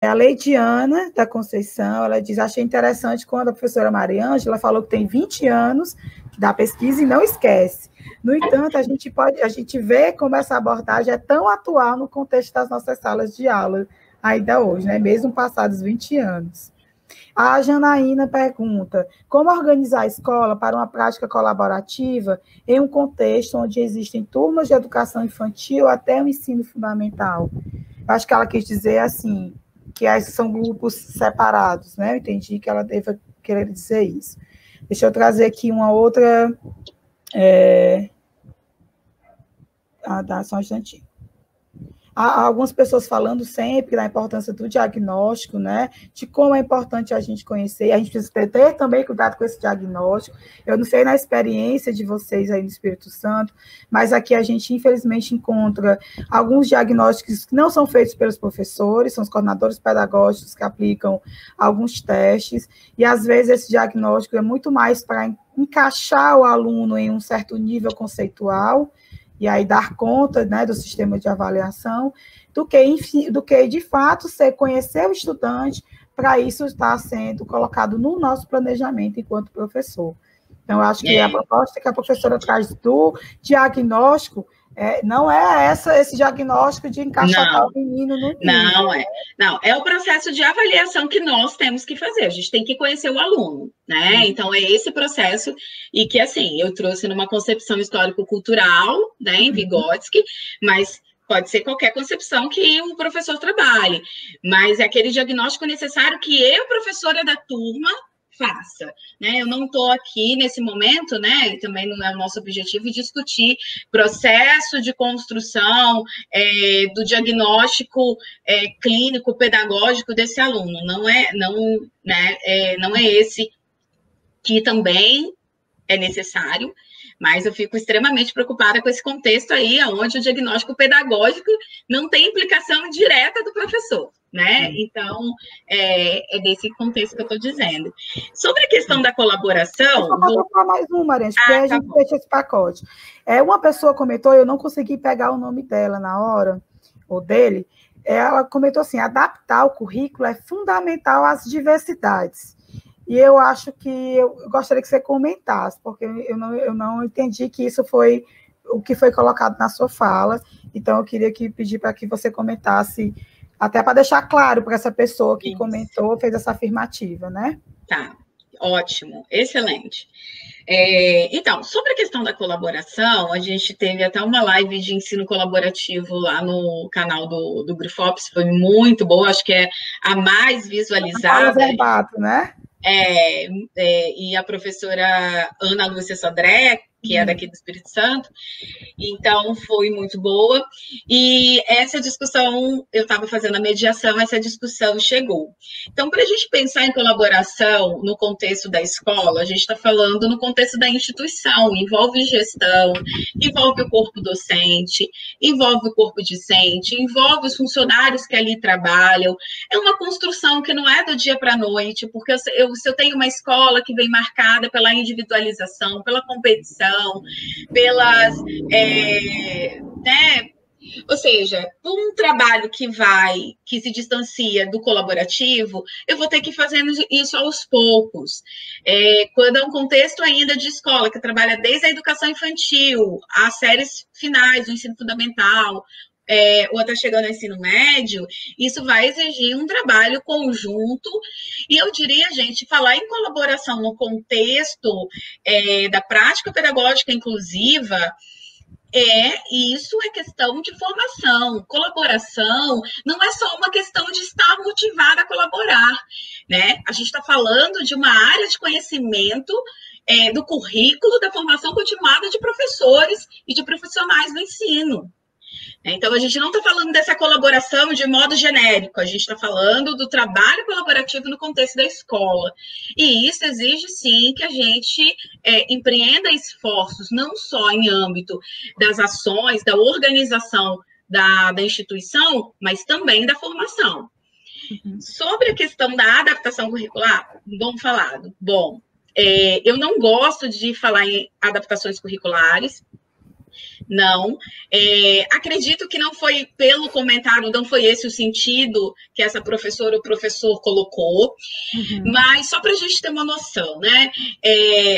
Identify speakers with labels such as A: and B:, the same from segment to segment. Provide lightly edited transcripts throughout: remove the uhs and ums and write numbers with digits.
A: A Leidiana da Conceição, ela diz, achei interessante quando a professora Mariângela falou que tem 20 anos da pesquisa e não esquece. No entanto, a gente vê como essa abordagem é tão atual no contexto das nossas salas de aula ainda hoje, né? Mesmo passados 20 anos. A Janaína pergunta, como organizar a escola para uma prática colaborativa em um contexto onde existem turmas de educação infantil até o ensino fundamental? Acho que ela quis dizer assim, que são grupos separados, né? Eu entendi que ela deve querer dizer isso. Deixa eu trazer aqui uma outra... só um instantinho. Há algumas pessoas falando sempre da importância do diagnóstico, né? De como é importante a gente conhecer, a gente precisa ter também cuidado com esse diagnóstico. Eu não sei na experiência de vocês aí no Espírito Santo, mas aqui a gente, infelizmente, encontra alguns diagnósticos que não são feitos pelos professores, são os coordenadores pedagógicos que aplicam alguns testes, e às vezes esse diagnóstico é muito mais para encaixar o aluno em um certo nível conceitual, e aí dar conta, né, do sistema de avaliação, do que de fato, conhecer o estudante, para isso estar sendo colocado no nosso planejamento enquanto professor. Então, eu acho que a proposta que a professora traz do diagnóstico não é esse diagnóstico de encaixotar o menino no nível.
B: Não, é o processo de avaliação que nós temos que fazer, a gente tem que conhecer o aluno, né? Então, é esse processo, e que, assim, eu trouxe numa concepção histórico-cultural, né, em Vygotsky, mas pode ser qualquer concepção que o professor trabalhe, mas é aquele diagnóstico necessário que eu, professora da turma, faça, né? Eu não estou aqui nesse momento, né? E também não é o nosso objetivo discutir processo de construção do diagnóstico clínico, pedagógico desse aluno. Não é esse que também é necessário, mas eu fico extremamente preocupada com esse contexto aí, onde o diagnóstico pedagógico não tem implicação direta do professor, né? Então, é desse contexto que eu estou dizendo. Sobre a questão da colaboração...
A: Deixa eu colocar mais um, Mariante, porque a gente fecha esse pacote. Uma pessoa comentou, eu não consegui pegar o nome dela na hora, ou dele, ela comentou assim, adaptar o currículo é fundamental às diversidades. E eu acho que eu gostaria que você comentasse, porque eu não entendi que isso foi o que foi colocado na sua fala, então eu queria pedir para que você comentasse, até para deixar claro para essa pessoa que comentou, fez essa afirmativa, né?
B: Tá, ótimo, excelente. Então, sobre a questão da colaboração, a gente teve até uma live de ensino colaborativo lá no canal do Grifops, foi muito boa, acho que é a mais visualizada.
A: Zerbato, né?
B: E a professora Ana Lúcia Sodré, que é daqui do Espírito Santo, então foi muito boa, e essa discussão, eu estava fazendo a mediação, essa discussão chegou. Então, para a gente pensar em colaboração no contexto da escola, a gente está falando no contexto da instituição, envolve gestão, envolve o corpo docente, envolve o corpo discente, envolve os funcionários que ali trabalham, é uma construção que não é do dia para a noite, porque se eu tenho uma escola que vem marcada pela individualização, pela competição, pelas, ou seja, um trabalho que se distancia do colaborativo, eu vou ter que ir fazendo isso aos poucos. Quando é um contexto ainda de escola, que trabalha desde a educação infantil, às séries finais do ensino fundamental, ou até chegando ao ensino médio, isso vai exigir um trabalho conjunto, e eu diria, gente, falar em colaboração no contexto da prática pedagógica inclusiva, isso é questão de formação. Colaboração não é só uma questão de estar motivada a colaborar, né? A gente está falando de uma área de conhecimento do currículo da formação continuada de professores e de profissionais do ensino. Então, a gente não está falando dessa colaboração de modo genérico, a gente está falando do trabalho colaborativo no contexto da escola. E isso exige, sim, que a gente empreenda esforços, não só em âmbito das ações, da organização da instituição, mas também da formação. Sobre a questão da adaptação curricular, vamos falar. Bom, eu não gosto de falar em adaptações curriculares, Não. Acredito que não foi pelo comentário, não foi esse o sentido que essa professora ou professor colocou, mas só para a gente ter uma noção, né?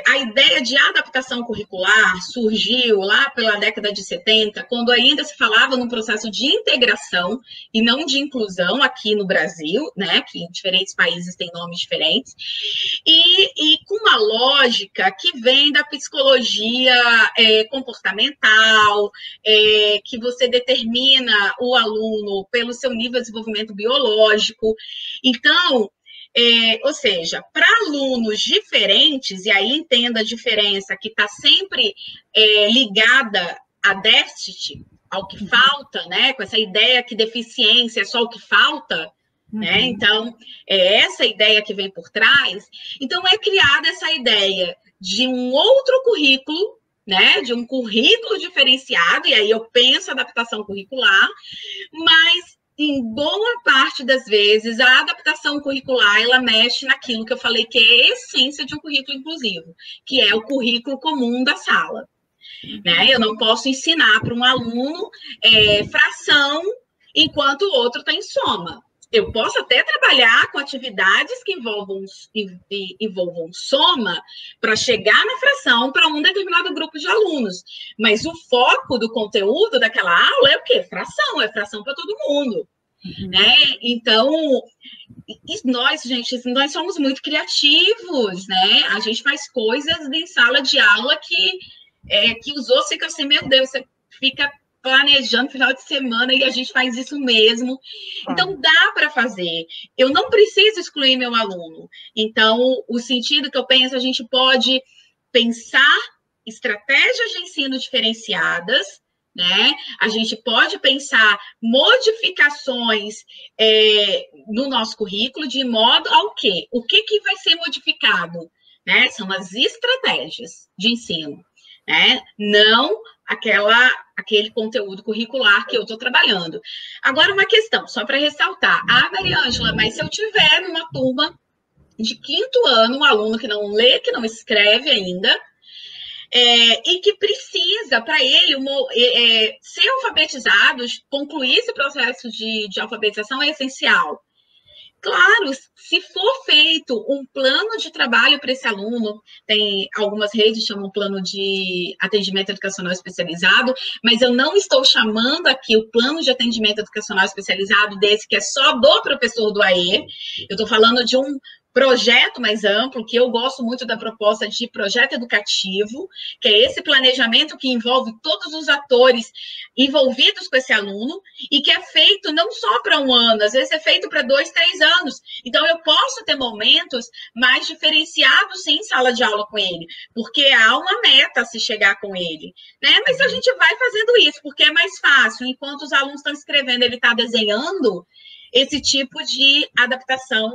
B: A ideia de adaptação curricular surgiu lá pela década de 70, quando ainda se falava num processo de integração e não de inclusão aqui no Brasil, né? Que em diferentes países tem nomes diferentes, e com uma lógica que vem da psicologia comportamental, que você determina o aluno pelo seu nível de desenvolvimento biológico. Então, ou seja, para alunos diferentes, e aí entenda a diferença que está sempre ligada a déficit, ao que falta, né? Com essa ideia que deficiência é só o que falta, né? Então, é essa ideia que vem por trás. Então, é criada essa ideia de um outro currículo, né? De um currículo diferenciado, e aí eu penso adaptação curricular, mas em boa parte das vezes a adaptação curricular ela mexe naquilo que eu falei que é a essência de um currículo inclusivo, que é o currículo comum da sala. Né? Eu não posso ensinar para um aluno fração enquanto o outro está em soma. Eu posso até trabalhar com atividades que envolvam soma para chegar na fração para um determinado grupo de alunos. Mas o foco do conteúdo daquela aula é o quê? Fração, é fração para todo mundo. Né? Então, nós, gente, nós somos muito criativos, né? A gente faz coisas em sala de aula que os outros ficam assim, meu Deus, você fica planejando final de semana e a gente faz isso mesmo. Então, dá para fazer. Eu não preciso excluir meu aluno. Então, o sentido que eu penso, a gente pode pensar estratégias de ensino diferenciadas, né? A gente pode pensar modificações no nosso currículo de modo ao quê? O que vai ser modificado? Né? São as estratégias de ensino. Né? Não aquele conteúdo curricular que eu estou trabalhando. Agora, uma questão, só para ressaltar. Mariângela, mas se eu tiver numa turma de 5º ano, um aluno que não lê, que não escreve ainda, e que precisa, para ele, ser alfabetizado, concluir esse processo de alfabetização é essencial. Claro, se for feito um plano de trabalho para esse aluno, tem algumas redes que chamam plano de atendimento educacional especializado, mas eu não estou chamando aqui o plano de atendimento educacional especializado desse que é só do professor do AE, eu estou falando de um projeto mais amplo, que eu gosto muito da proposta de projeto educativo, que é esse planejamento que envolve todos os atores envolvidos com esse aluno, e que é feito não só para 1 ano, às vezes é feito para 2, 3 anos. Então, eu posso ter momentos mais diferenciados, sim, em sala de aula com ele, porque há uma meta a se chegar com ele, né? Mas a gente vai fazendo isso, porque é mais fácil. Enquanto os alunos estão escrevendo, ele está desenhando. Esse tipo de adaptação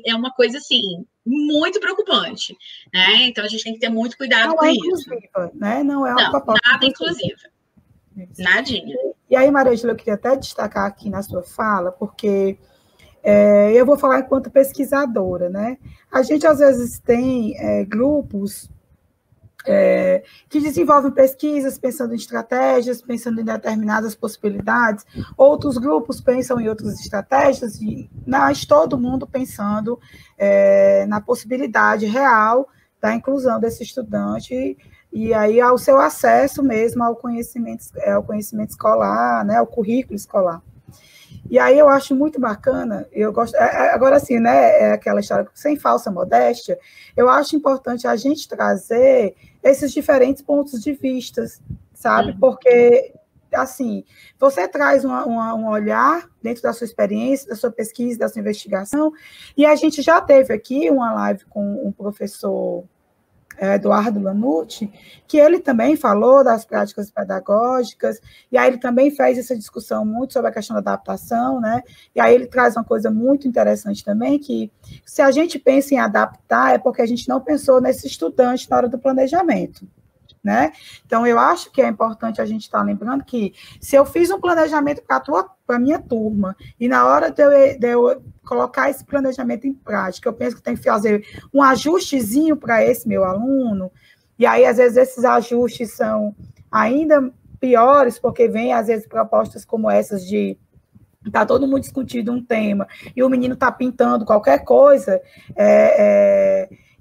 B: é uma coisa, assim, muito preocupante, né? Então, a gente tem que ter muito cuidado com isso.
A: Né? Não é uma proposta
B: nada inclusiva. Nadinha.
A: E aí, Mariângela, eu queria até destacar aqui na sua fala, porque eu vou falar enquanto pesquisadora, né? A gente, às vezes, tem grupos que desenvolvem pesquisas pensando em estratégias, pensando em determinadas possibilidades. Outros grupos pensam em outras estratégias, mas todo mundo pensando na possibilidade real da inclusão desse estudante e aí ao seu acesso mesmo ao conhecimento escolar, né, ao currículo escolar. E aí eu acho muito bacana, eu gosto, agora assim, né, é aquela história, sem falsa modéstia, eu acho importante a gente trazer esses diferentes pontos de vista, sabe? Porque, assim, você traz um olhar dentro da sua experiência, da sua pesquisa, da sua investigação, e a gente já teve aqui uma live com um professor Eduardo Lanucci, que ele também falou das práticas pedagógicas, e aí ele também fez essa discussão muito sobre a questão da adaptação, né? E aí ele traz uma coisa muito interessante também, que se a gente pensa em adaptar, é porque a gente não pensou nesse estudante na hora do planejamento, né? Então, eu acho que é importante a gente estar lembrando que se eu fiz um planejamento para a minha turma, e na hora de eu colocar esse planejamento em prática, eu penso que tem que fazer um ajustezinho para esse meu aluno, e aí, às vezes, esses ajustes são ainda piores, porque vem, às vezes, propostas como essas de está todo mundo discutindo um tema e o menino está pintando qualquer coisa,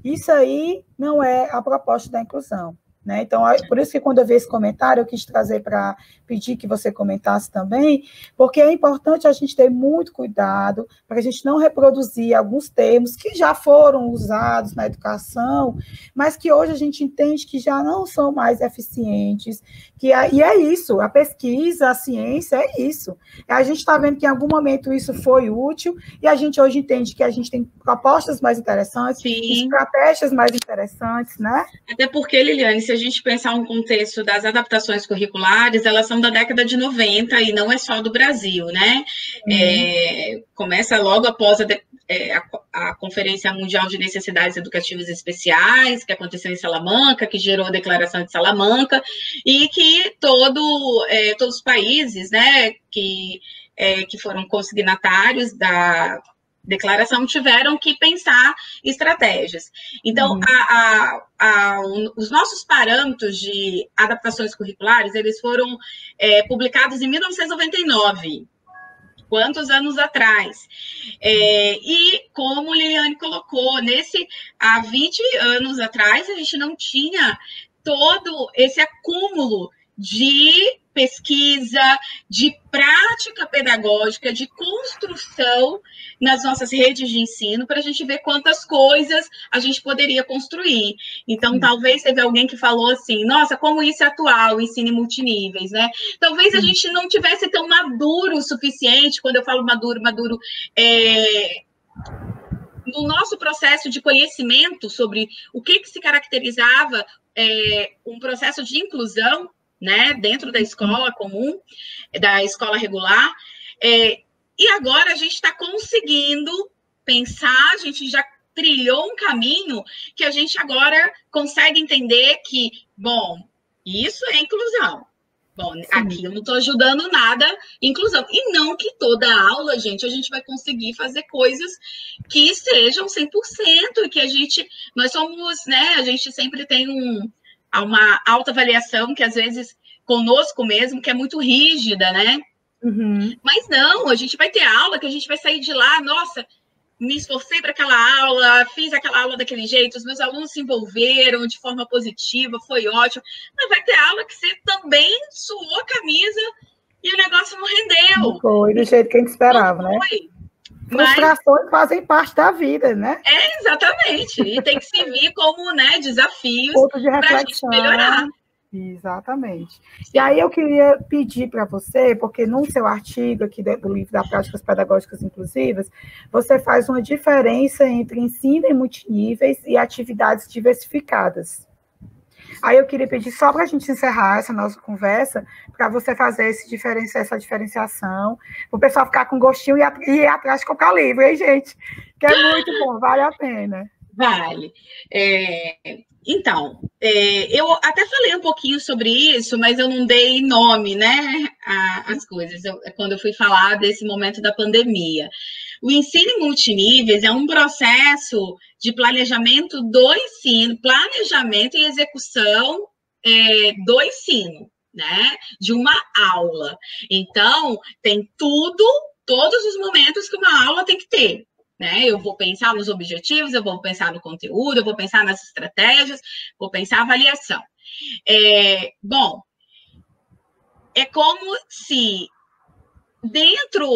A: isso aí não é a proposta da inclusão. Né? Então, por isso que quando eu vi esse comentário, eu quis trazer para pedir que você comentasse também, porque é importante a gente ter muito cuidado para a gente não reproduzir alguns termos que já foram usados na educação, mas que hoje a gente entende que já não são mais eficientes, e é isso, a pesquisa, a ciência, é isso. A gente está vendo que em algum momento isso foi útil, e a gente hoje entende que a gente tem propostas mais interessantes, sim, estratégias mais interessantes, né?
B: Até porque, Liliane, se a gente pensar um contexto das adaptações curriculares, elas são da década de 90 e não é só do Brasil, né? Começa logo após a Conferência Mundial de Necessidades Educativas Especiais, que aconteceu em Salamanca, que gerou a Declaração de Salamanca, e que todos os países, né, que foram consignatários da declaração tiveram que pensar estratégias. Então, os nossos parâmetros de adaptações curriculares, eles foram publicados em 1999. Quantos anos atrás? E como Liliane colocou, há 20 anos atrás, a gente não tinha todo esse acúmulo de pesquisa, de prática pedagógica, de construção nas nossas redes de ensino, para a gente ver quantas coisas a gente poderia construir. Então, talvez teve alguém que falou assim, nossa, como isso é atual, o ensino em multiníveis, né? Talvez a gente não tivesse tão maduro o suficiente, quando eu falo maduro, no nosso processo de conhecimento sobre o que se caracterizava um processo de inclusão, né, dentro da escola comum, da escola regular, e agora a gente está conseguindo pensar, a gente já trilhou um caminho que a gente agora consegue entender que, bom, isso é inclusão. Bom, aqui eu não estou ajudando nada inclusão. E não que toda aula, gente, a gente vai conseguir fazer coisas que sejam 100%, e que nós somos, né, a gente sempre tem uma autoavaliação que, às vezes, conosco mesmo, que é muito rígida, né? Mas não, a gente vai ter aula que a gente vai sair de lá, nossa, me esforcei para aquela aula, fiz aquela aula daquele jeito, os meus alunos se envolveram de forma positiva, foi ótimo. Mas vai ter aula que você também suou a camisa e o negócio não rendeu.
A: Não foi do jeito que a gente esperava, né? Frustrações fazem parte da vida, né?
B: Exatamente. E tem que servir como, né, desafios para a gente melhorar.
A: Exatamente. Sim. E aí eu queria pedir para você, porque no seu artigo aqui do livro da Práticas Pedagógicas Inclusivas, você faz uma diferença entre ensino em multiníveis e atividades diversificadas. Aí eu queria pedir, só para a gente encerrar essa nossa conversa, para você fazer essa diferenciação, para o pessoal ficar com gostinho e ir atrás de comprar livro, hein, gente? Que é muito bom, vale a pena.
B: Vale. Então, eu até falei um pouquinho sobre isso, mas eu não dei nome, né, às coisas, quando eu fui falar desse momento da pandemia. O ensino em multiníveis é um processo de planejamento do ensino, planejamento e execução do ensino, né, de uma aula. Então, tem todos os momentos que uma aula tem que ter. Né? Eu vou pensar nos objetivos, eu vou pensar no conteúdo, eu vou pensar nas estratégias, vou pensar na avaliação. Bom, é como se dentro...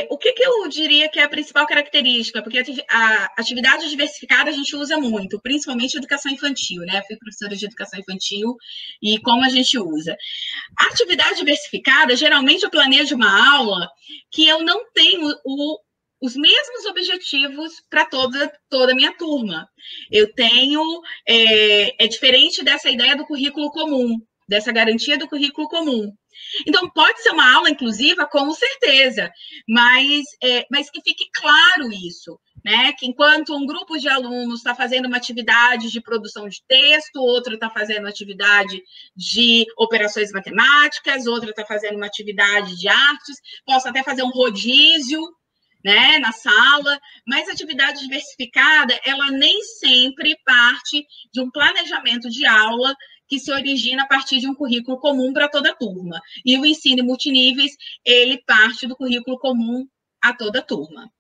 B: o que eu diria que é a principal característica? Porque a atividade diversificada a gente usa muito, principalmente educação infantil, né? Eu fui professora de educação infantil e como a gente usa. A atividade diversificada, geralmente eu planejo uma aula que eu não tenho os mesmos objetivos para toda a minha turma. Eu tenho... É diferente dessa ideia do currículo comum, dessa garantia do currículo comum. Então, pode ser uma aula inclusiva, com certeza, mas que fique claro isso, né? Que enquanto um grupo de alunos está fazendo uma atividade de produção de texto, outro está fazendo uma atividade de operações matemáticas, outro está fazendo uma atividade de artes, posso até fazer um rodízio, né, na sala, mas a atividade diversificada, ela nem sempre parte de um planejamento de aula que se origina a partir de um currículo comum para toda a turma. E o ensino multiníveis, ele parte do currículo comum a toda a turma.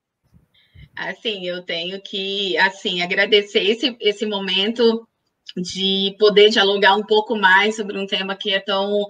B: Assim, eu tenho que, assim, agradecer esse momento de poder dialogar um pouco mais sobre um tema que é tão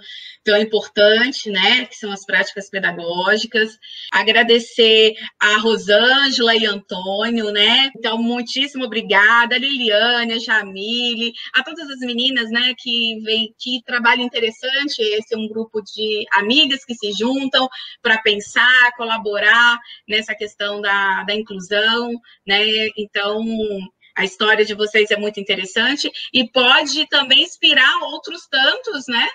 B: importante, né, que são as práticas pedagógicas. Agradecer a Rosângela e Antônio, né, então muitíssimo obrigada, a Liliane, a Jamile, a todas as meninas, né, que trabalho interessante, esse é um grupo de amigas que se juntam para pensar, colaborar nessa questão da inclusão, né, então a história de vocês é muito interessante e pode também inspirar outros tantos, né?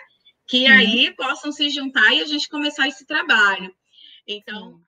B: Que aí possam se juntar e a gente começar esse trabalho. Então,